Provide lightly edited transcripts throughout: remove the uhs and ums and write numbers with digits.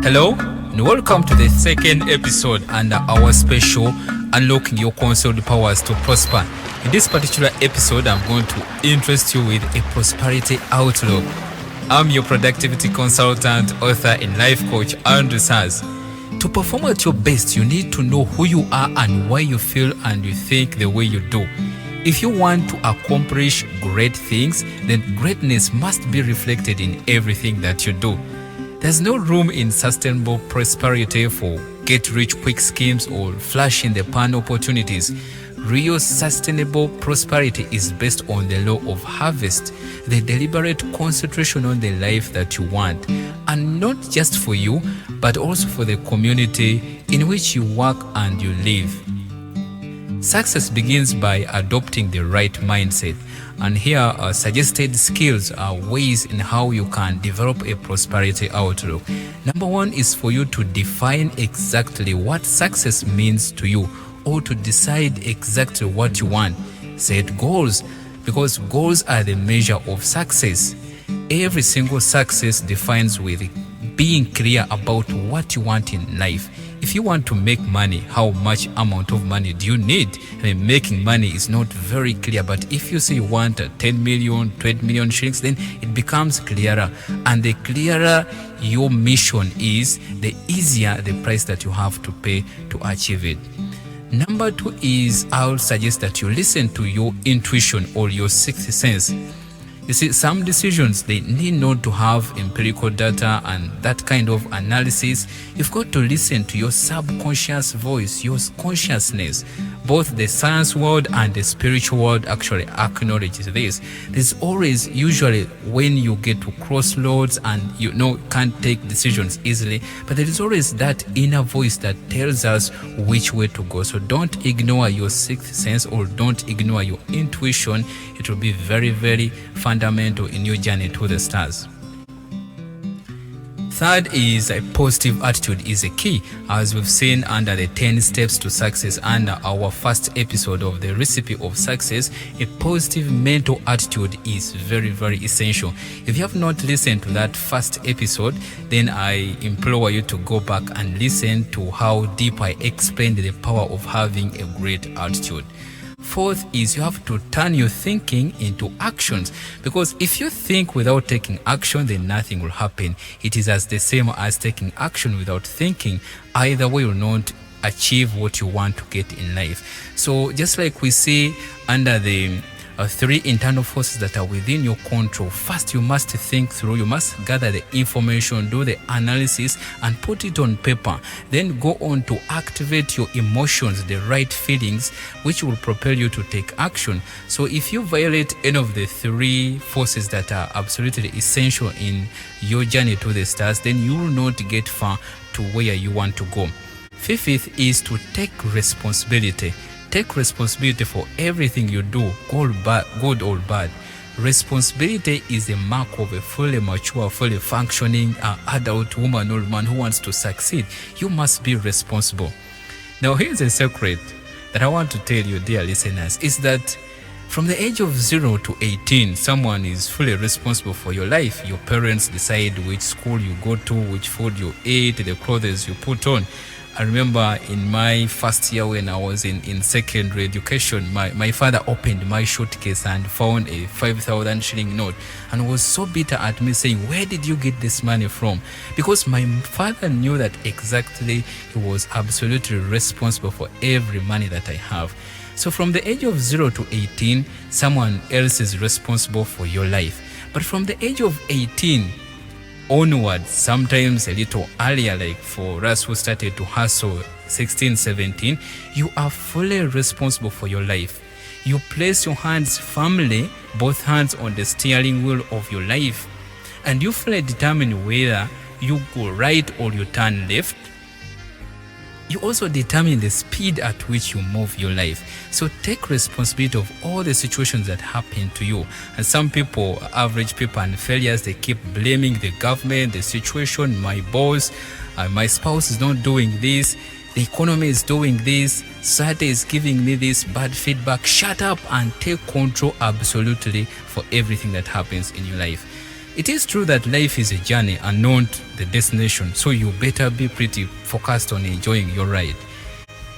Hello and welcome to the second episode under our special Unlocking Your Concealed Powers to Prosper. In this particular episode, I'm going to interest you with a prosperity outlook. I'm your productivity consultant, author, and life coach, Andrew Saz. To perform at your best, you need to know who you are and why you feel and you think the way you do. If you want to accomplish great things, then greatness must be reflected in everything that you do. There's no room in sustainable prosperity for get-rich-quick schemes or flash-in-the-pan opportunities. Real sustainable prosperity is based on the law of harvest, the deliberate concentration on the life that you want, and not just for you, but also for the community in which you work and you live. Success begins by adopting the right mindset, and here are suggested skills are ways in how you can develop a prosperity outlook. Number one is for you to define exactly what success means to you, or to decide exactly what you want. Set goals, because goals are the measure of success. Every single success defines with being clear about what you want in life. If you want to make money, how much amount of money do you need? Making money is not very clear, but if you say you want 10 million, 20 million shillings, then it becomes clearer. And the clearer your mission is, the easier the price that you have to pay to achieve it. Number two is, I would suggest that you listen to your intuition or your sixth sense. You see, some decisions, they need not to have empirical data and that kind of analysis. You've got to listen to your subconscious voice, your consciousness. Both the science world and the spiritual world actually acknowledge this. There's always, usually when you get to crossroads and can't take decisions easily, but there is always that inner voice that tells us which way to go. So don't ignore your sixth sense or don't ignore your intuition. It will be very, very fundamental in your journey to the stars. Third is a positive attitude is a key, as we've seen under the 10 steps to success under our first episode of the recipe of success. A positive mental attitude is very, very essential. If you have not listened to that first episode, then I implore you to go back and listen to how deep I explained the power of having a great attitude. Fourth is you have to turn your thinking into actions, because if you think without taking action, then nothing will happen. It is as the same as taking action without thinking. Either way, you will not achieve what you want to get in life. So just like we see under the three internal forces that are within your control, first you must think through, you must gather the information, do the analysis and put it on paper. Then go on to activate your emotions, the right feelings, which will propel you to take action. So if you violate any of the three forces that are absolutely essential in your journey to the stars, then you will not get far to where you want to go. Fifth is to take responsibility. Take responsibility for everything you do, good or bad. Responsibility is the mark of a fully mature, fully functioning adult woman or man who wants to succeed. You must be responsible. Now, here's a secret that I want to tell you, dear listeners, is that from the age of 0 to 18, someone is fully responsible for your life. Your parents decide which school you go to, which food you eat, the clothes you put on. I remember in my first year when I was in secondary education, my father opened my suitcase and found a 5,000 shilling note and was so bitter at me, saying, "Where did you get this money from?" Because my father knew that exactly he was absolutely responsible for every money that I have. So from the age of 0 to 18, someone else is responsible for your life. But from the age of 18, onwards, sometimes a little earlier, like for us who started to hustle 16, 17, you are fully responsible for your life. You place your hands firmly, both hands on the steering wheel of your life, and you fully determine whether you go right or you turn left. You also determine the speed at which you move your life. So take responsibility of all the situations that happen to you. And some people, average people and failures, they keep blaming the government, the situation, my boss, my spouse is not doing this, the economy is doing this, society is giving me this bad feedback. Shut up and take control absolutely for everything that happens in your life. It is true that life is a journey and not the destination, so you better be pretty focused on enjoying your ride.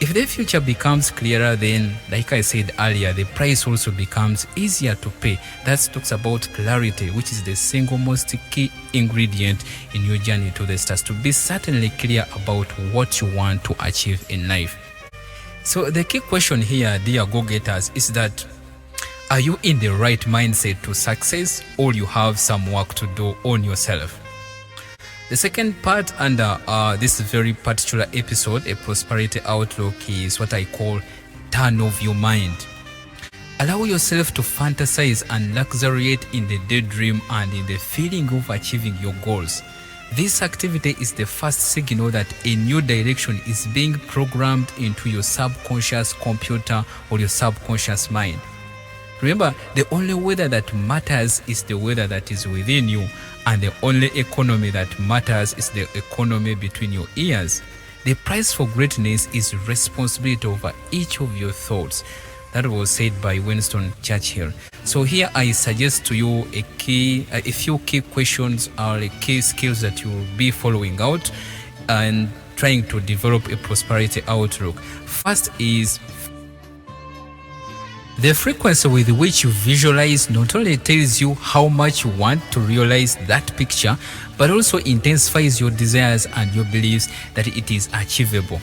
If the future becomes clearer, then, like I said earlier, the price also becomes easier to pay. That talks about clarity, which is the single most key ingredient in your journey to the stars, to be certainly clear about what you want to achieve in life. So the key question here, dear go-getters, is that are you in the right mindset to success, or you have some work to do on yourself? The second part under this very particular episode, A Prosperity Outlook, is what I call turn off your mind. Allow yourself to fantasize and luxuriate in the daydream and in the feeling of achieving your goals. This activity is the first signal that a new direction is being programmed into your subconscious computer or your subconscious mind. Remember, the only weather that matters is the weather that is within you, and the only economy that matters is the economy between your ears. The price for greatness is responsibility over each of your thoughts. That was said by Winston Churchill. So here I suggest to you a few key questions or key skills that you will be following out and trying to develop a prosperity outlook. First is the frequency with which you visualize not only tells you how much you want to realize that picture, but also intensifies your desires and your beliefs that it is achievable.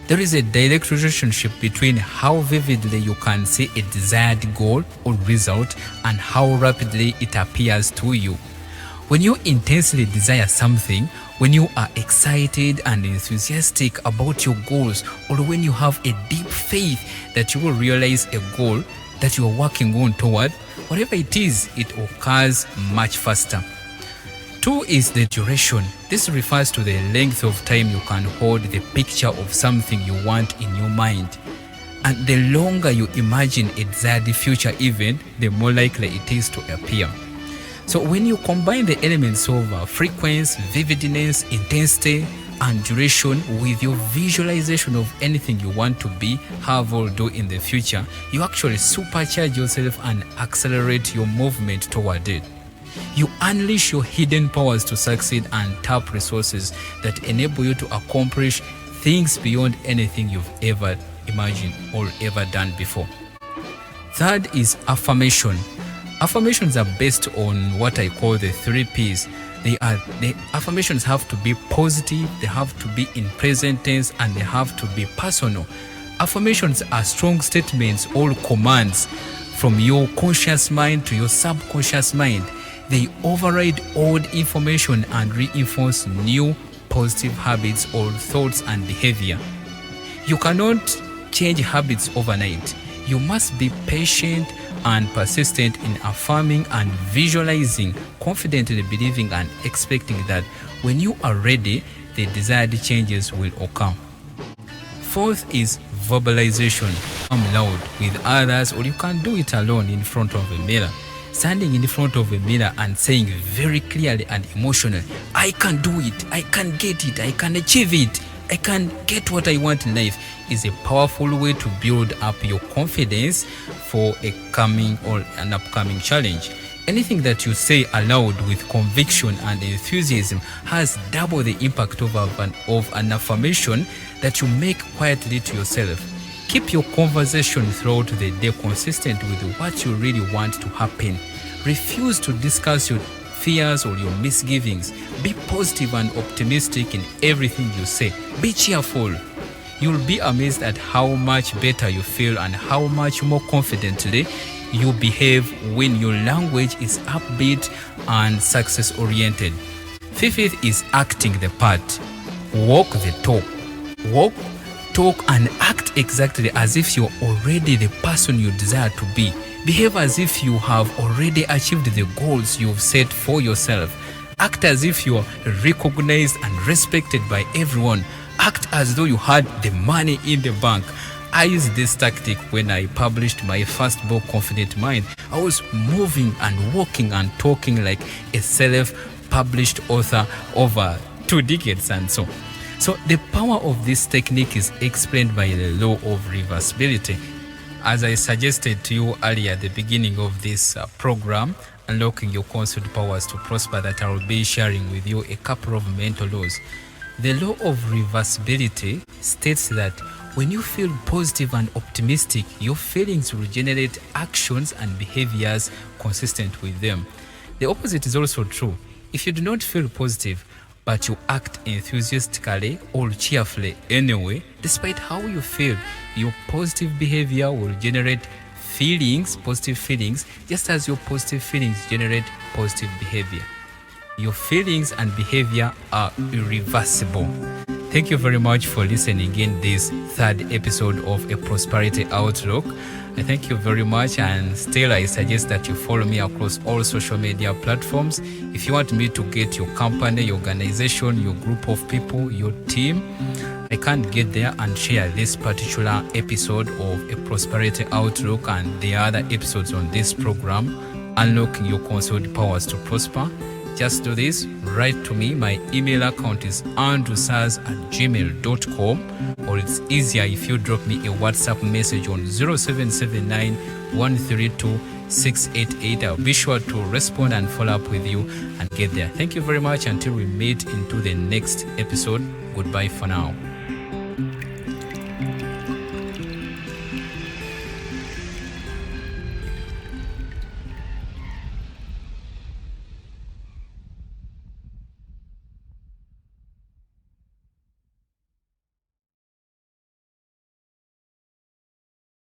There is a direct relationship between how vividly you can see a desired goal or result and how rapidly it appears to you. When you intensely desire something, when you are excited and enthusiastic about your goals, or when you have a deep faith that you will realize a goal that you are working on toward, whatever it is, it occurs much faster. 2 is the duration. This refers to the length of time you can hold the picture of something you want in your mind. And the longer you imagine a desired future event, the more likely it is to appear. So when you combine the elements of frequency, vividness, intensity, and duration with your visualization of anything you want to be, have, or do in the future, you actually supercharge yourself and accelerate your movement toward it. You unleash your hidden powers to succeed and tap resources that enable you to accomplish things beyond anything you've ever imagined or ever done before. Third is affirmation. Affirmations are based on what I call the 3 P's. The affirmations have to be positive, they have to be in present tense, and they have to be personal. Affirmations are strong statements or commands from your conscious mind to your subconscious mind. They override old information and reinforce new positive habits or thoughts and behavior. You cannot change habits overnight. You must be patient and persistent in affirming and visualizing, confidently believing and expecting that when you are ready, the desired changes will occur. Fourth is verbalization. Come loud with others, or you can do it alone in front of a mirror. Standing in front of a mirror and saying very clearly and emotionally, I can do it, I can get it, I can achieve it, I can get what I want in life, is a powerful way to build up your confidence for a coming or an upcoming challenge. Anything that you say aloud with conviction and enthusiasm has double the impact of an affirmation that you make quietly to yourself. Keep your conversation throughout the day consistent with what you really want to happen. Refuse to discuss your fears or your misgivings. Be positive and optimistic in everything you say. Be cheerful. You'll be amazed at how much better you feel and how much more confidently you behave when your language is upbeat and success-oriented. Fifth is acting the part. Walk the talk. Walk, talk, and act exactly as if you're already the person you desire to be. Behave as if you have already achieved the goals you've set for yourself. Act as if you are recognized and respected by everyone. Act as though you had the money in the bank. I used this tactic when I published my first book, Confident Mind. I was moving and walking and talking like a self-published author over 2 decades and so. So the power of this technique is explained by the law of reversibility. As I suggested to you earlier at the beginning of this program, unlocking your concealed powers to prosper, that I will be sharing with you a couple of mental laws. The law of reversibility states that when you feel positive and optimistic, your feelings will generate actions and behaviors consistent with them. The opposite is also true. If you do not feel positive, but you act enthusiastically or cheerfully anyway, despite how you feel, your positive behavior will generate positive feelings, just as your positive feelings generate positive behavior. Your feelings and behavior are irreversible. Thank you very much for listening in this third episode of A Prosperity Outlook. I thank you very much, and still I suggest that you follow me across all social media platforms. If you want me to get your company, your organization, your group of people, your team, I can't get there and share this particular episode of A Prosperity Outlook and the other episodes on this program, Unlocking Your Concealed Powers to Prosper. Just do this, write to me. My email account is andrewsars@gmail.com, or it's easier if you drop me a WhatsApp message on 0779 132 688. I'll be sure to respond and follow up with you and get there. Thank you very much. Until we meet into the next episode, goodbye for now.